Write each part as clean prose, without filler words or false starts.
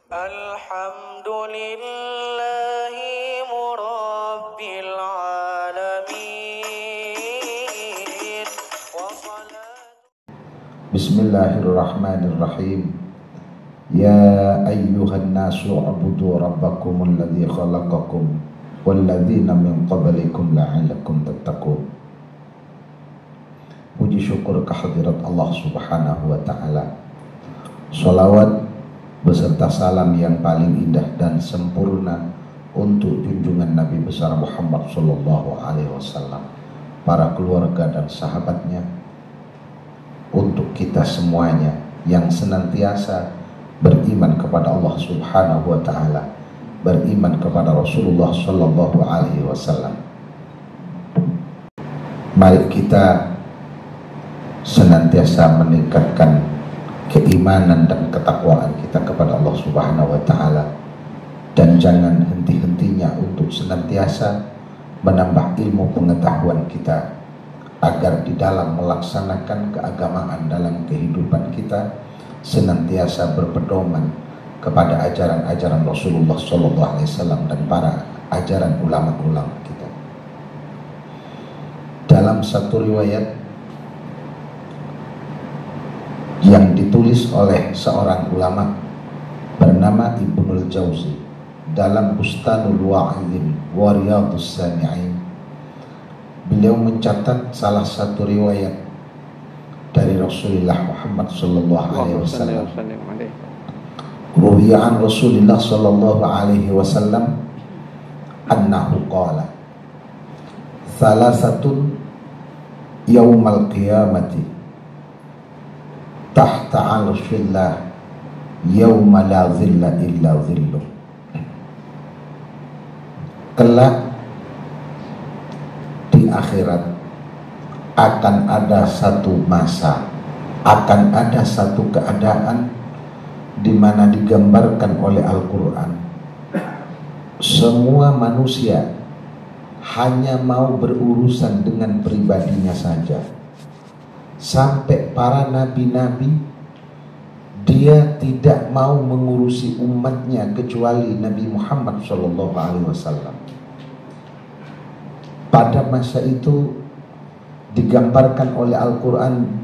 Alhamdulillahi Rabbil Alamin. Bismillahirrahmanirrahim. Ya ayyuhan nasu ubudu rabbakumul ladzi khalaqakum wal ladzina min qablikum la'allakum tattaqun. Puji syukur kehadirat Allah Subhanahu wa taala. Shalawat beserta salam yang paling indah dan sempurna untuk junjungan Nabi besar Muhammad sallallahu alaihi wasallam, para keluarga dan sahabatnya, untuk kita semuanya yang senantiasa beriman kepada Allah Subhanahu wa taala, beriman kepada Rasulullah sallallahu alaihi wasallam. Mari kita senantiasa meningkatkan keimanan dan ketakwaan kita kepada Allah Subhanahu wa taala, dan jangan henti-hentinya untuk senantiasa menambah ilmu pengetahuan kita, agar di dalam melaksanakan keagamaan dalam kehidupan kita senantiasa berpedoman kepada ajaran-ajaran Rasulullah SAW dan para ajaran ulama-ulama kita. Dalam satu riwayat yang ditulis oleh seorang ulama bernama Ibnul Jauzi dalam Bustanul Wa'idin wa Riyadhus Sami'in, beliau mencatat salah satu riwayat dari Rasulullah Muhammad sallallahu alaihi wasallam. Ruwiya an Rasulullah sallallahu alaihi wasallam annahu qala thalathatun yaumal qiyamati tahta 'arsyillah yauma la dhilla illa dhilluh. Kelak di akhirat akan ada satu masa, akan ada satu keadaan di mana digambarkan oleh Al-Quran, semua manusia hanya mau berurusan dengan pribadinya saja. Sampai para nabi-nabi, dia tidak mau mengurusi umatnya kecuali Nabi Muhammad SAW. Pada masa itu digambarkan oleh Al-Quran,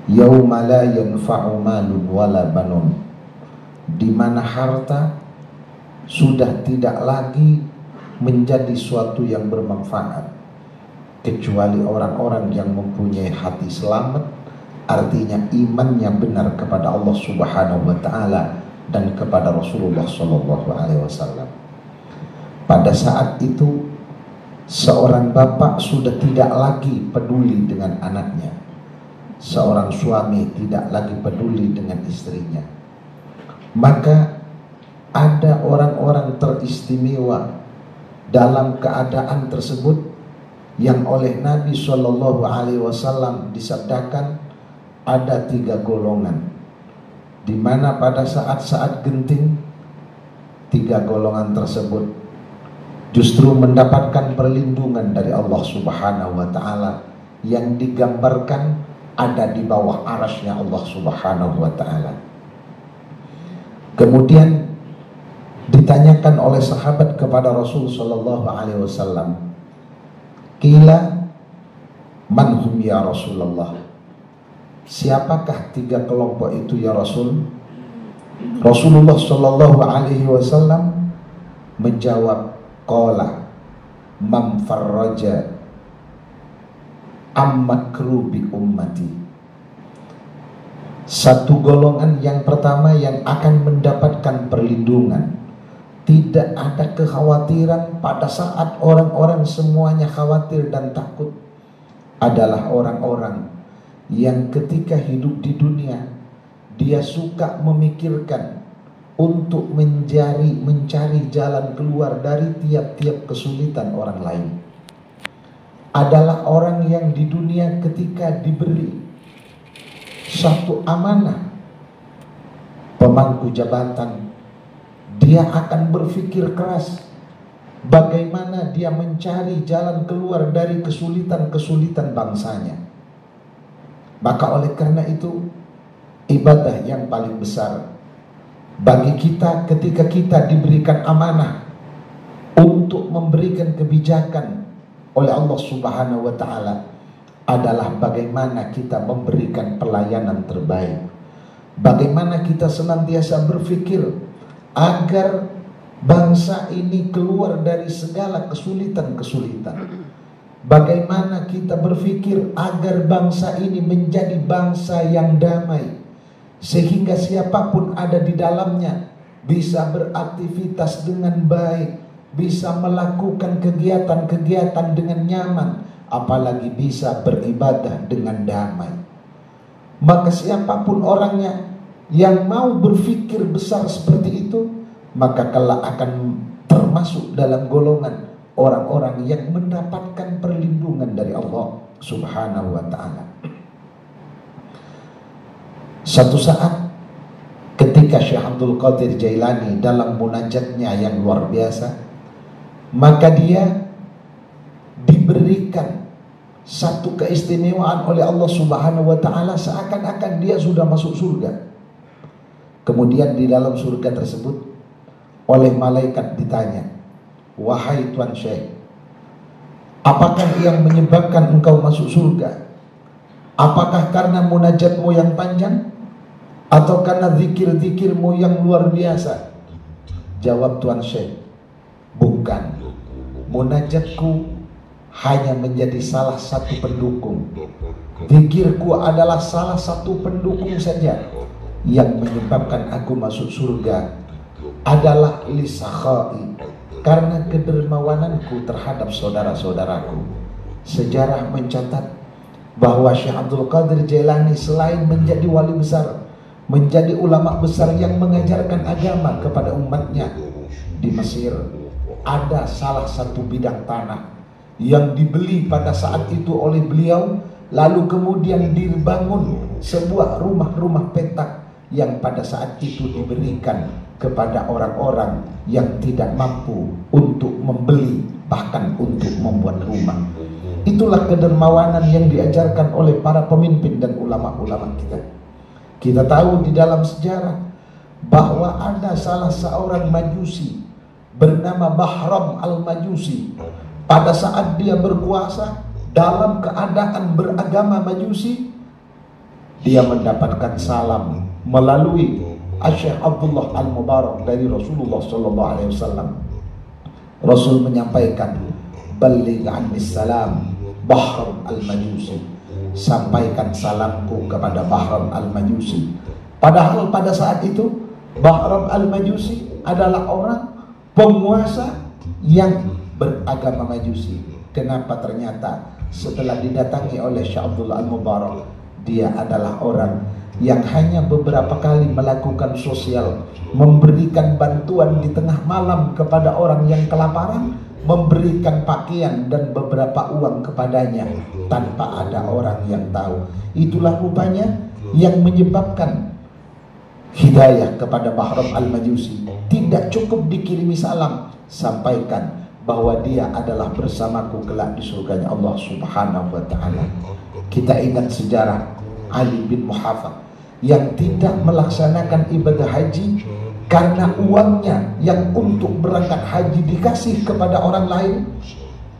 yauma la yanfa'u malun wala banun, di mana harta sudah tidak lagi menjadi suatu yang bermanfaat kecuali orang-orang yang mempunyai hati selamat, artinya imannya benar kepada Allah Subhanahu wa taala dan kepada Rasulullah sallallahu alaihi wasallam. Pada saat itu seorang bapak sudah tidak lagi peduli dengan anaknya, seorang suami tidak lagi peduli dengan istrinya. Maka ada orang-orang teristimewa dalam keadaan tersebut yang oleh Nabi Shallallahu Alaihi Wasallam disabdakan ada 3 golongan, di mana pada saat-saat genting 3 golongan tersebut justru mendapatkan perlindungan dari Allah Subhanahu Wa Taala, yang digambarkan ada di bawah arasnya Allah Subhanahu Wa Taala. Kemudian ditanyakan oleh sahabat kepada Rasul Shallallahu Alaihi Wasallam, qila manhum ya Rasulullah, siapakah 3 kelompok itu ya Rasul? Rasulullah Shallallahu Alaihi Wasallam menjawab, qala man farraja ammakrubi ummati. Satu golongan yang pertama yang akan mendapatkan perlindungan, tidak ada kekhawatiran pada saat orang-orang semuanya khawatir dan takut, adalah orang-orang yang ketika hidup di dunia dia suka memikirkan untuk mencari jalan keluar dari tiap-tiap kesulitan orang lain. Adalah orang yang di dunia ketika diberi satu amanah pemangku jabatan, dia akan berpikir keras bagaimana dia mencari jalan keluar dari kesulitan-kesulitan bangsanya. Maka oleh karena itu, ibadah yang paling besar bagi kita ketika kita diberikan amanah untuk memberikan kebijakan oleh Allah Subhanahu wa taala adalah bagaimana kita memberikan pelayanan terbaik. Bagaimana kita senantiasa berpikir agar bangsa ini keluar dari segala kesulitan-kesulitan. Bagaimana kita berpikir agar bangsa ini menjadi bangsa yang damai, sehingga siapapun ada di dalamnya bisa beraktivitas dengan baik, bisa melakukan kegiatan-kegiatan dengan nyaman, apalagi bisa beribadah dengan damai. Maka siapapun orangnya yang mau berpikir besar seperti itu, maka kelak akan termasuk dalam golongan orang-orang yang mendapatkan perlindungan dari Allah Subhanahu wa ta'ala. Satu saat ketika Syekh Abdul Qadir Jailani dalam munajatnya yang luar biasa, maka dia diberikan satu keistimewaan oleh Allah Subhanahu wa ta'ala, seakan-akan dia sudah masuk surga. Kemudian di dalam surga tersebut oleh malaikat ditanya, "Wahai Tuan Syekh, apakah yang menyebabkan engkau masuk surga? Apakah karena munajatmu yang panjang atau karena zikir-zikirmu yang luar biasa?" Jawab Tuan Syekh, "Bukan. Munajatku hanya menjadi salah satu pendukung. Zikirku adalah salah satu pendukung saja. Yang menyebabkan aku masuk surga adalah lisakhai, karena kedermawananku terhadap saudara-saudaraku." Sejarah mencatat bahwa Syekh Abdul Qadir Jailani selain menjadi wali besar, menjadi ulama besar yang mengajarkan agama kepada umatnya di Mesir, ada salah satu bidang tanah yang dibeli pada saat itu oleh beliau, lalu kemudian dibangun sebuah rumah-rumah petak yang pada saat itu diberikan kepada orang-orang yang tidak mampu untuk membeli, bahkan untuk membuat rumah. Itulah kedermawanan yang diajarkan oleh para pemimpin dan ulama-ulama kita. Kita tahu di dalam sejarah bahwa ada salah seorang Majusi bernama Bahram al-Majusi. Pada saat dia berkuasa dalam keadaan beragama Majusi, dia mendapatkan salam melalui Syekh Abdullah Al-Mubarak dari Rasulullah SAW. Rasul menyampaikan, "Balligh anni salam Bahram al-Majusi." Sampaikan salamku kepada Bahram al-Majusi. Padahal pada saat itu Bahram al-Majusi adalah orang penguasa yang beragama Majusi. Kenapa ternyata setelah didatangi oleh Syekh Abdullah Al-Mubarak, dia adalah orang yang hanya beberapa kali melakukan sosial, memberikan bantuan di tengah malam kepada orang yang kelaparan, memberikan pakaian dan beberapa uang kepadanya tanpa ada orang yang tahu. Itulah rupanya yang menyebabkan hidayah kepada Bahram al-Majusi. Tidak cukup dikirimi salam, sampaikan bahwa dia adalah bersamaku kelak di surganya Allah Subhanahu wa ta'ala. Kita ingat sejarah Ali bin Muhaffad yang tidak melaksanakan ibadah haji karena uangnya yang untuk berangkat haji dikasih kepada orang lain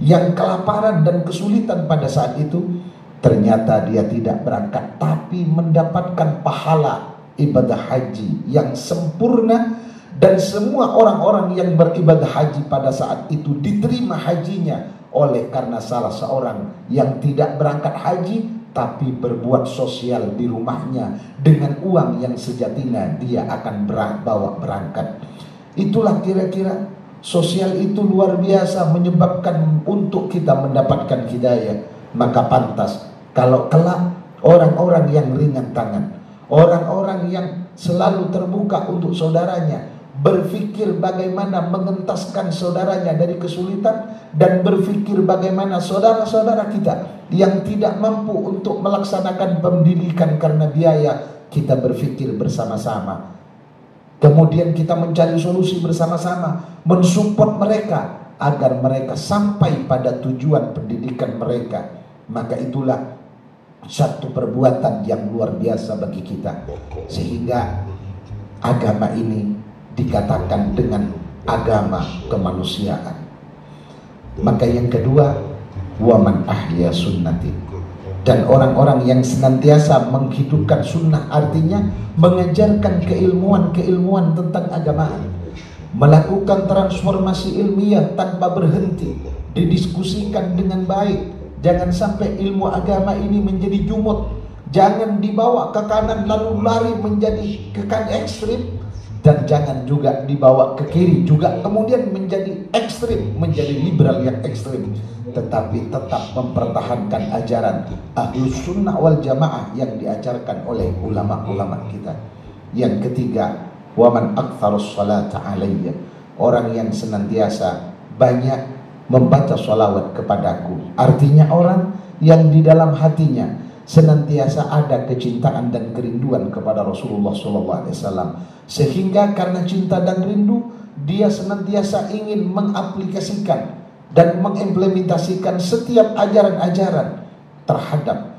yang kelaparan dan kesulitan pada saat itu. Ternyata dia tidak berangkat, tapi mendapatkan pahala ibadah haji yang sempurna, dan semua orang-orang yang beribadah haji pada saat itu diterima hajinya oleh karena salah seorang yang tidak berangkat haji tapi berbuat sosial di rumahnya dengan uang yang sejatinya dia akan bawa berangkat. Itulah kira-kira sosial itu luar biasa menyebabkan untuk kita mendapatkan hidayah. Maka pantas kalau kelak orang-orang yang ringan tangan, orang-orang yang selalu terbuka untuk saudaranya, berpikir bagaimana mengentaskan saudaranya dari kesulitan, dan berpikir bagaimana saudara-saudara kita yang tidak mampu untuk melaksanakan pendidikan karena biaya, kita berpikir bersama-sama. Kemudian kita mencari solusi bersama-sama, mensupport mereka agar mereka sampai pada tujuan pendidikan mereka. Maka itulah satu perbuatan yang luar biasa bagi kita, sehingga agama ini dikatakan dengan agama kemanusiaan. Maka yang kedua, waman ahya sunnati, dan orang-orang yang senantiasa menghidupkan sunnah, artinya mengajarkan keilmuan tentang agama, melakukan transformasi ilmiah tanpa berhenti, didiskusikan dengan baik. Jangan sampai ilmu agama ini menjadi jumut, jangan dibawa ke kanan lalu lari menjadi ke kanan ekstrim, dan jangan juga dibawa ke kiri juga kemudian menjadi ekstrim, menjadi liberal yang ekstrim, tetapi tetap mempertahankan ajaran Ahlus Sunnah wal Jamaah yang diajarkan oleh ulama-ulama kita. Yang ketiga, waman aktsarus salata alayya, orang yang senantiasa banyak membaca sholawat kepadaku, artinya orang yang di dalam hatinya senantiasa ada kecintaan dan kerinduan kepada Rasulullah SAW, sehingga karena cinta dan rindu dia senantiasa ingin mengaplikasikan dan mengimplementasikan setiap ajaran-ajaran terhadap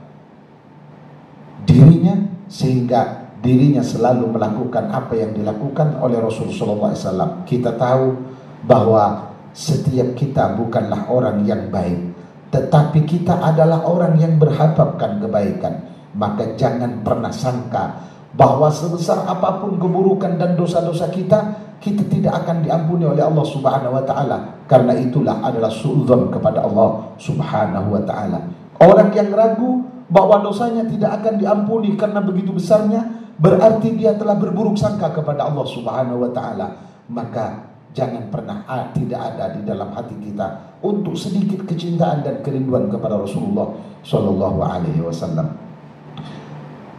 dirinya, sehingga dirinya selalu melakukan apa yang dilakukan oleh Rasulullah SAW. Kita tahu bahwa setiap kita bukanlah orang yang baik, tetapi kita adalah orang yang berharapkan kebaikan. Maka jangan pernah sangka bahwa sebesar apapun keburukan dan dosa-dosa kita tidak akan diampuni oleh Allah Subhanahu wa taala. Karena itulah adalah suudzon kepada Allah Subhanahu wa taala. Orang yang ragu bahwa dosanya tidak akan diampuni karena begitu besarnya, berarti dia telah berburuk sangka kepada Allah Subhanahu wa taala. Maka jangan pernah tidak ada di dalam hati kita untuk sedikit kecintaan dan kerinduan kepada Rasulullah sallallahu alaihi wasallam.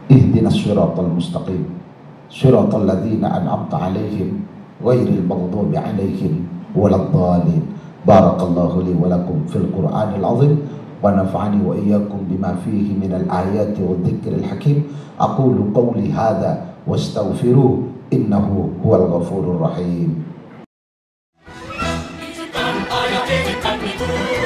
Ihdinas siratal mustaqim, siratal ladzina an'amta alaihim ghairil maghdubi alaihim waladdallin. Barakallahu li wa lakum fil Qur'anil azim wa nafa'ani wa iyyakum bima fihi minal ayati wadh-dhikril hakim. Aqulu qawli hadza wastaghfiruh innahu huwal ghafurur rahim. Ayat